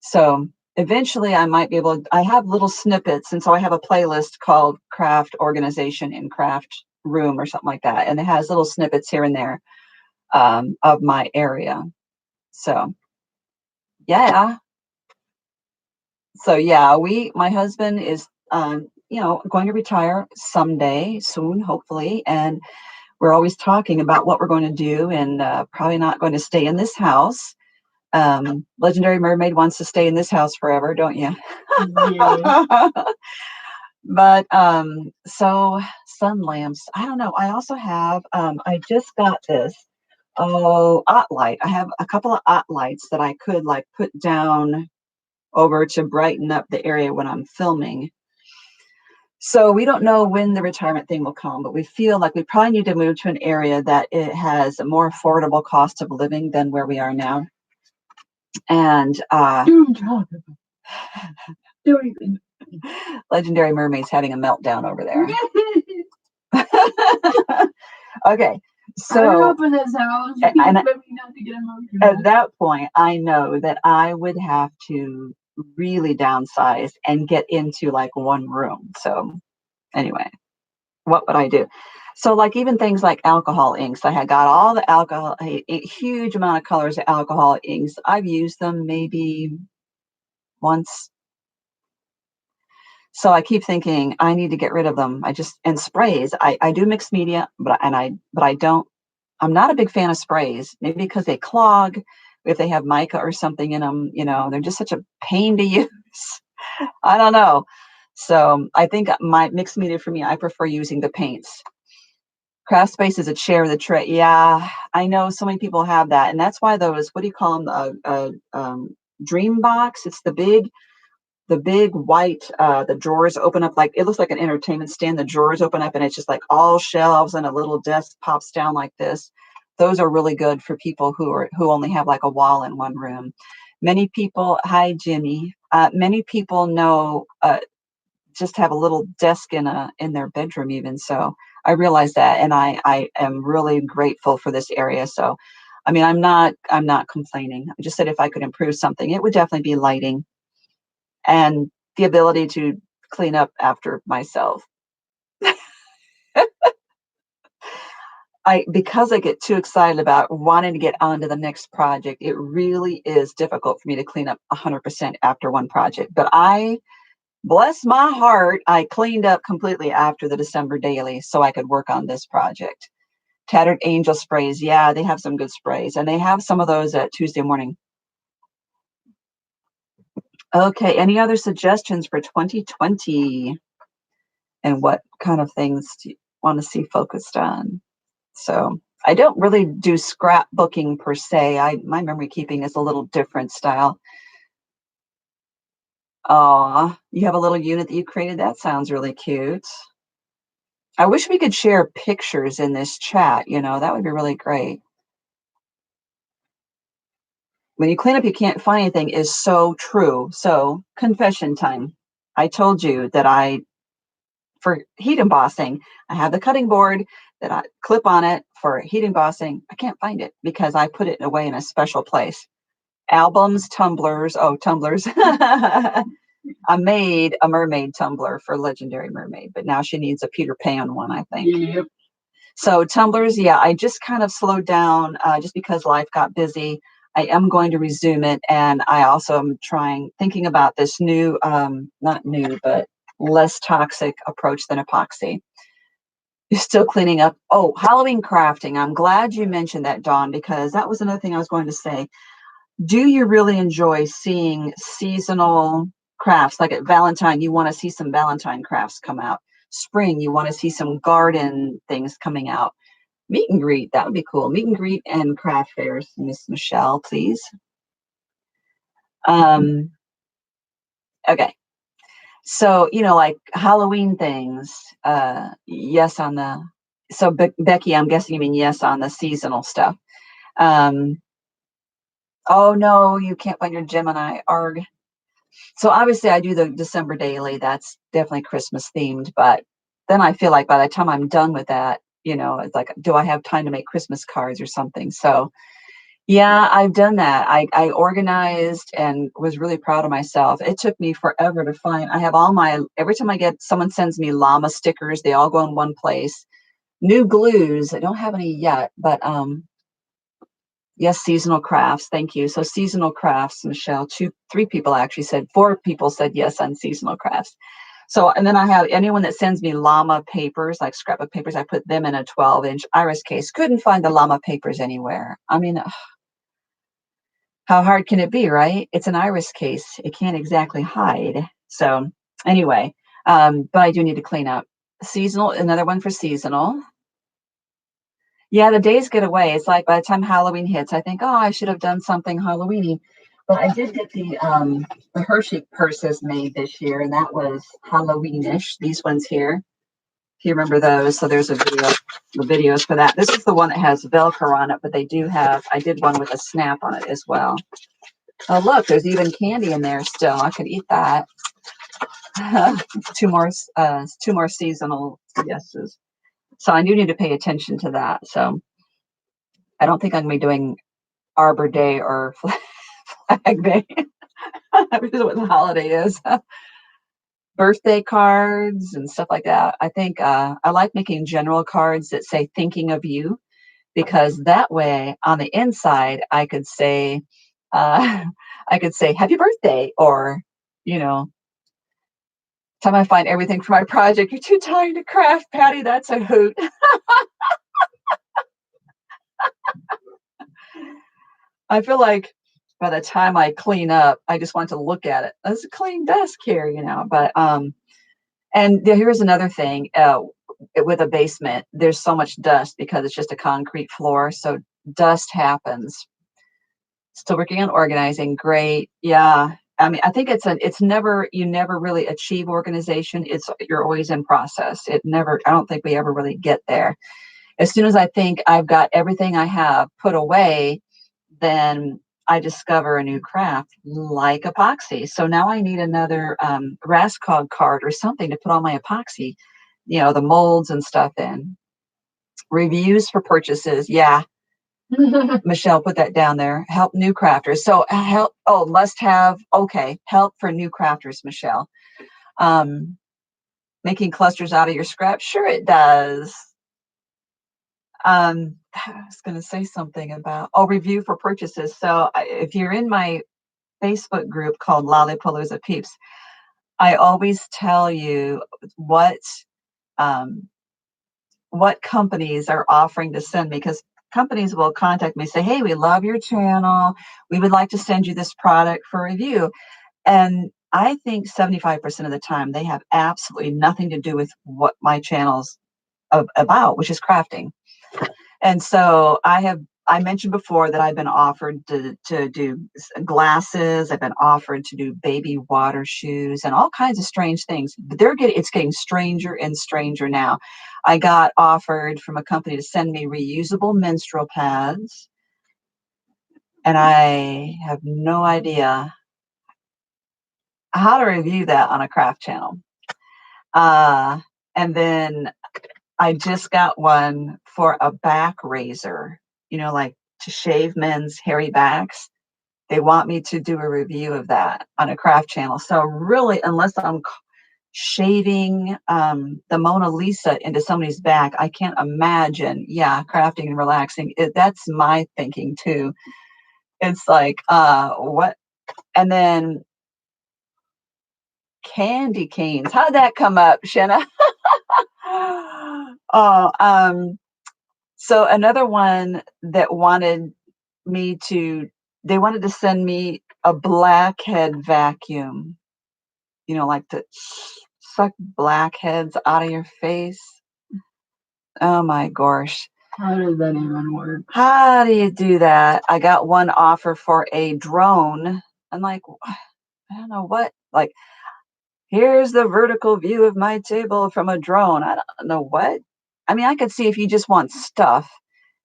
So eventually I might be able to, I have little snippets. And so I have a playlist called Craft Organization in Craft Room or something like that. And it has little snippets here and there of my area. So, yeah. So, yeah, my husband is, going to retire someday soon, hopefully. And we're always talking about what we're going to do and probably not going to stay in this house. Legendary Mermaid wants to stay in this house forever, don't you? Yeah. But so sun lamps, I don't know. I also have, I just got this, OT light. I have a couple of OT lights that I could like put down over to brighten up the area when I'm filming. So we don't know when the retirement thing will come, but we feel like we probably need to move to an area that it has a more affordable cost of living than where we are now. And Legendary Mermaid's having a meltdown over there. Okay, so up in this house. At that point, I know that I would have to really downsize and get into like one room. So anyway, what would I do? So like even things like alcohol inks, I had got all the alcohol, a huge amount of colors of alcohol inks. I've used them maybe once. So I keep thinking I need to get rid of them. And sprays. I do mixed media, but I don't. I'm not a big fan of sprays. Maybe because they clog, if they have mica or something in them. They're just such a pain to use. I don't know. So I think my mixed media for me, I prefer using the paints. Craft space is a chair with a tray. Yeah, I know so many people have that, and that's why those. What do you call them? Dream box. It's the big white. The drawers open up like it looks like an entertainment stand. The drawers open up, and it's just like all shelves, and a little desk pops down like this. Those are really good for people who only have like a wall in one room. Many people. Hi, Jimmy. Many people know. Just have a little desk in their bedroom even. So I realize that, and I am really grateful for this area. So I mean, I'm not complaining. I just said if I could improve something, it would definitely be lighting and the ability to clean up after myself. Because I get too excited about wanting to get on to the next project, it really is difficult for me to clean up 100% after one project. But bless my heart, I cleaned up completely after the December daily so I could work on this project. Tattered Angel sprays. Yeah, they have some good sprays, and they have some of those at Tuesday morning. Okay, any other suggestions for 2020? And what kind of things do you want to see focused on? So I don't really do scrapbooking per se. My memory keeping is a little different style. Oh, you have a little unit that you created? That sounds really cute. I wish we could share pictures in this chat, that would be really great. When you clean up, you can't find anything is so true. So confession time. I told you that for heat embossing, I have the cutting board that I clip on it for heat embossing. I can't find it because I put it away in a special place. Albums, tumblers. Oh, tumblers. I made a mermaid tumbler for Legendary Mermaid, but now she needs a Peter Pan one, I think. Yep. So tumblers, yeah, I just kind of slowed down just because life got busy. I am going to resume it, and I also am thinking about this new, not new, but less toxic approach than epoxy. You're still cleaning up. Oh, Halloween crafting. I'm glad you mentioned that, Dawn, because that was another thing I was going to say. Do you really enjoy seeing seasonal crafts? Like at Valentine, you want to see some Valentine crafts come out. Spring, you want to see some garden things coming out. Meet and greet, that would be cool. Meet and greet and craft fairs, Miss Michelle, please. Okay. So, like Halloween things, yes on the, so Becky, I'm guessing you mean yes on the seasonal stuff. Oh no, you can't find your Gemini, arg. So obviously I do the December daily, that's definitely Christmas themed, but then I feel like by the time I'm done with that, it's like, do I have time to make Christmas cards or something? So yeah, I've done that. I organized and was really proud of myself. It took me forever to find. I have every time someone sends me llama stickers, they all go in one place. New glues, I don't have any yet, but yes, seasonal crafts. Thank you. So seasonal crafts, Michelle, 4 people said yes on seasonal crafts. So, and then I have anyone that sends me llama papers, like scrapbook papers, I put them in a 12-inch iris case. Couldn't find the llama papers anywhere. I mean, how hard can it be, right? It's an iris case. It can't exactly hide. So anyway, but I do need to clean up. Seasonal, another one for seasonal. Yeah, the days get away. It's like by the time Halloween hits, I think, oh, I should have done something Halloweeny. But I did get the Hershey purses made this year, and that was Halloweenish. These ones here, if you remember those. So there's the videos for that. This is the one that has Velcro on it, but I did one with a snap on it as well. Oh, look, there's even candy in there still. I could eat that. two more seasonal yeses. So I do need to pay attention to that. So I don't think I'm going to be doing Arbor Day or Flag Day. Because what the holiday is. birthday cards and stuff like that. I think I like making general cards that say thinking of you, because that way on the inside I could say uh, I could say happy birthday, or you know, time I find everything for my project. You're too tired to craft, Patty. That's a hoot. I feel like by the time I clean up, I just want to look at it. There's a clean desk here, But and here's another thing. With a basement, there's so much dust because it's just a concrete floor, so dust happens. Still working on organizing. Great. Yeah. I mean, I think it's never, you never really achieve organization. You're always in process. I don't think we ever really get there. As soon as I think I've got everything I have put away, then I discover a new craft like epoxy. So now I need another Rascog card or something to put all my epoxy, the molds and stuff in. Reviews for purchases. Yeah. Michelle, put that down there. Help new crafters. So help. Oh, must have. Okay. Help for new crafters, Michelle. Um, Making clusters out of your scraps. Sure it does. I was going to say something about, review for purchases. So if you're in my Facebook group called Palooza Peeps, I always tell you um, what companies are offering to send me, because companies will contact me, say, hey, we love your channel. We would like to send you this product for review. And I think 75% of the time they have absolutely nothing to do with what my channel's about, which is crafting. And so I mentioned before that I've been offered to do glasses. I've been offered to do baby water shoes and all kinds of strange things. But it's getting stranger and stranger now. I got offered from a company to send me reusable menstrual pads, and I have no idea how to review that on a craft channel. And then I just got one for a back razor, like to shave men's hairy backs. They want me to do a review of that on a craft channel. So really, unless I'm shaving the Mona Lisa into somebody's back, I can't imagine, crafting and relaxing. That's my thinking too. It's like, what? And then candy canes. How'd that come up, Shanna? Oh, so another one that they wanted to send me a blackhead vacuum, like to suck blackheads out of your face. Oh my gosh. How does that even work? How do you do that? I got one offer for a drone. I'm like, I don't know what, like, here's the vertical view of my table from a drone. I don't know what. I mean, I could see if you just want stuff,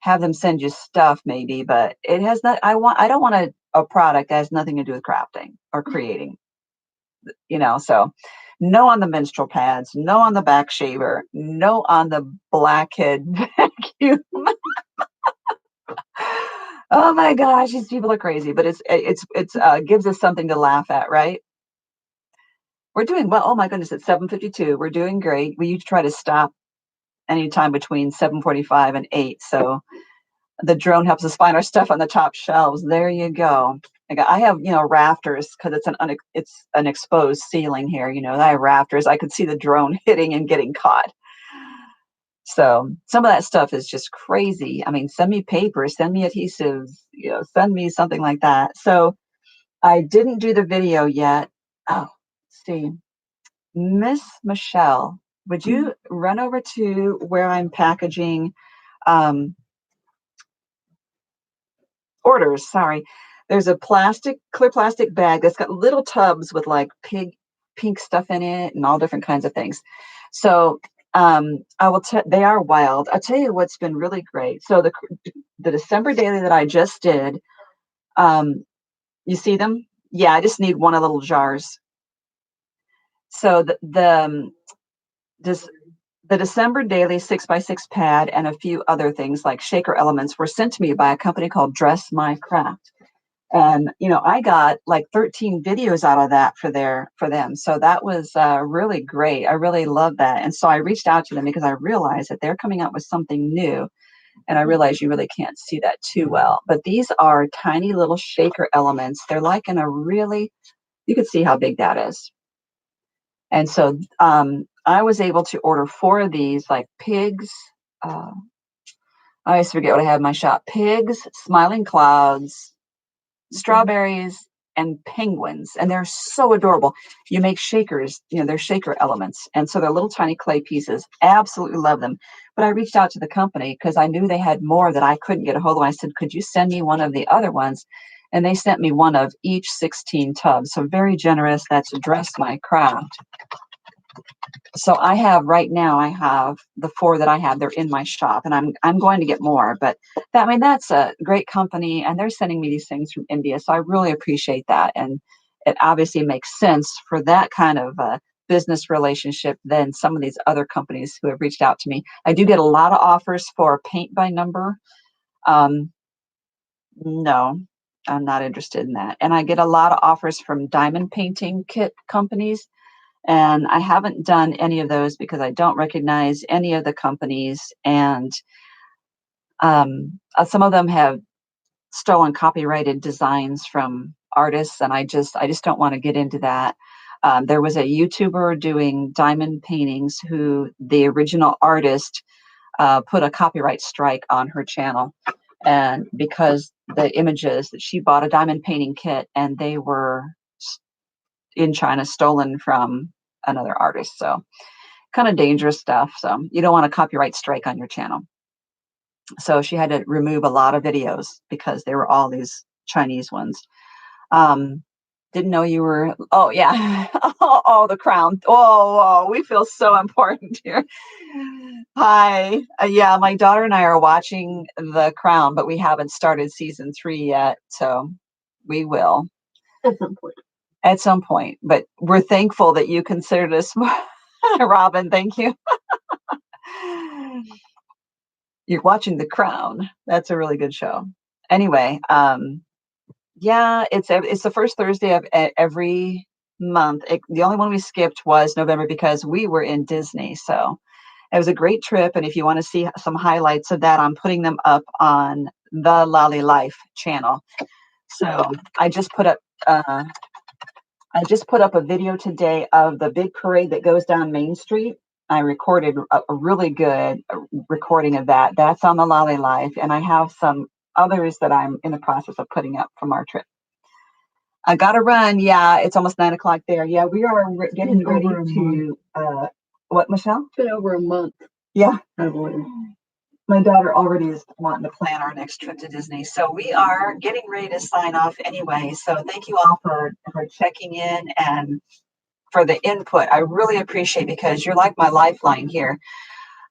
have them send you stuff maybe, but it has not, I don't want a product that has nothing to do with crafting or creating, so no on the menstrual pads, no on the back shaver, no on the blackhead vacuum. Oh my gosh, these people are crazy, but it's gives us something to laugh at, right? We're doing well. Oh my goodness, it's 7:52. We're doing great. We usually try to stop anytime between 7:45 and 8. So the drone helps us find our stuff on the top shelves. There you go. I have, rafters, because it's an exposed ceiling here. I have rafters. I could see the drone hitting and getting caught. So some of that stuff is just crazy. I mean, send me paper, send me adhesives, send me something like that. So I didn't do the video yet. Oh, let's see. Miss Michelle, would you run over to where I'm packaging orders? Sorry. There's a clear plastic bag that's got little tubs with like pink stuff in it and all different kinds of things. So they are wild. I'll tell you what's been really great. So the December daily that I just did, you see them? Yeah, I just need one of the little jars. So the December daily 6x6 pad and a few other things like shaker elements were sent to me by a company called Dress My Craft. And, you know, I got like 13 videos out of that for them. So that was really great. I really love that. And so I reached out to them because I realized that they're coming up with something new. And I realize you really can't see that too well. But these are tiny little shaker elements. They're like in a really, you can see how big that is. And so I was able to order 4 of these, like pigs. Uh, I always forget what I have in my shop. Pigs, smiling clouds, strawberries, and penguins. And they're so adorable. You make shakers, you know, they're shaker elements. And so they're little tiny clay pieces. Absolutely love them. But I reached out to the company because I knew they had more that I couldn't get a hold of. I said, could you send me one of the other ones? And they sent me one of each 16 tubs. So very generous. That's Dress My Craft. So I have right now, I have the 4 that I have. They're in my shop, and I'm going to get more. But that, I mean, that's a great company, and they're sending me these things from India. So I really appreciate that, and it obviously makes sense for that kind of business relationship than some of these other companies who have reached out to me. I do get a lot of offers for paint by number. Um, no, I'm not interested in that, and I get a lot of offers from diamond painting kit companies. And I haven't done any of those because I don't recognize any of the companies. And some of them have stolen copyrighted designs from artists, and I just don't want to get into that. There was a YouTuber doing diamond paintings who the original artist put a copyright strike on her channel. And because the images that she bought a diamond painting kit and they were in China stolen from another artist. So kind of dangerous stuff. So you don't want a copyright strike on your channel. So she had to remove a lot of videos because they were all these Chinese ones. Um, didn't know you were, oh yeah. Oh, the crown. Oh, we feel so important here. Hi. Yeah, my daughter and I are watching The Crown, but we haven't started season 3 yet. So we will. At some point. At some point, but we're thankful that you considered us. Robin, thank you. You're watching The Crown. That's a really good show. Anyway, yeah, it's the first Thursday of every month. The only one we skipped was November because we were in Disney. So it was a great trip. And if you want to see some highlights of that, I'm putting them up on the Lolly Life channel. So I just put up a video today of the big parade that goes down Main Street. I recorded a really good recording of that. That's on the Lolly Life, and I have some others that I'm in the process of putting up from our trip. I got to run. Yeah, it's almost 9 o'clock there. Yeah, we are getting ready to, what, Michelle? It's been over a month. Yeah. I believe. My daughter already is wanting to plan our next trip to Disney. So we are getting ready to sign off anyway. So thank you all for checking in and for the input. I really appreciate because you're like my lifeline here.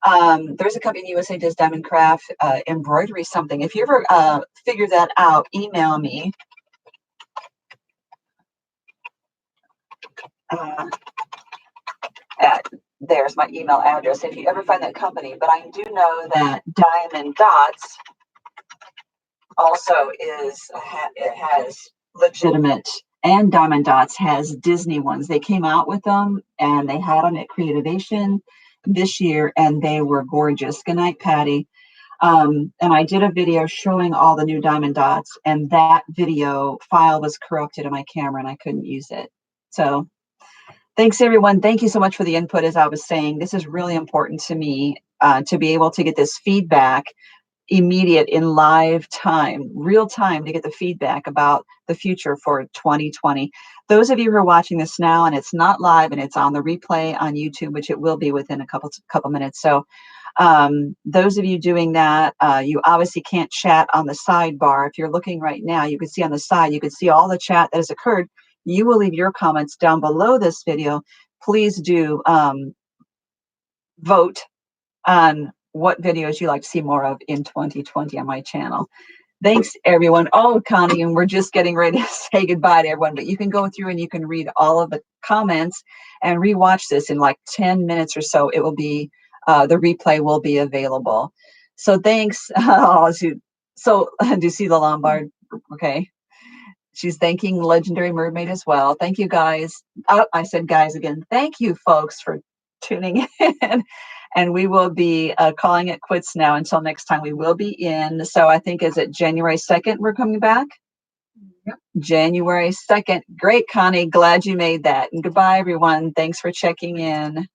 There's a company in USA does diamond craft, embroidery something. If you ever figure that out, email me. There's my email address if you ever find that company. But I do know that Diamond Dots also it has legitimate, and Diamond Dots has Disney ones. They came out with them and they had them at Creativation this year and they were gorgeous. Good night, Patty. And I did a video showing all the new Diamond Dots, and that video file was corrupted in my camera and I couldn't use it. So thanks, everyone. Thank you so much for the input. As I was saying, this is really important to me to be able to get this feedback immediate in live time, real time, to get the feedback about the future for 2020. Those of you who are watching this now and it's not live and it's on the replay on YouTube, which it will be within a couple minutes. So those of you doing that, you obviously can't chat on the sidebar. If you're looking right now, you can see on the side, you can see all the chat that has occurred. You will leave your comments down below this video. Please do vote on what videos you like to see more of in 2020 on my channel. Thanks, everyone. Oh, Connie, and we're just getting ready to say goodbye to everyone, but you can go through and you can read all of the comments and rewatch this in like 10 minutes or so. It will be, the replay will be available. So thanks. So do you see the Lombard? Okay. She's thanking Legendary Mermaid as well. Thank you, guys. Oh, I said guys again. Thank you, folks, for tuning in. And we will be calling it quits now until next time. We will be in. So I think, is it January 2nd we're coming back? Yep. January 2nd. Great, Connie. Glad you made that. And goodbye, everyone. Thanks for checking in.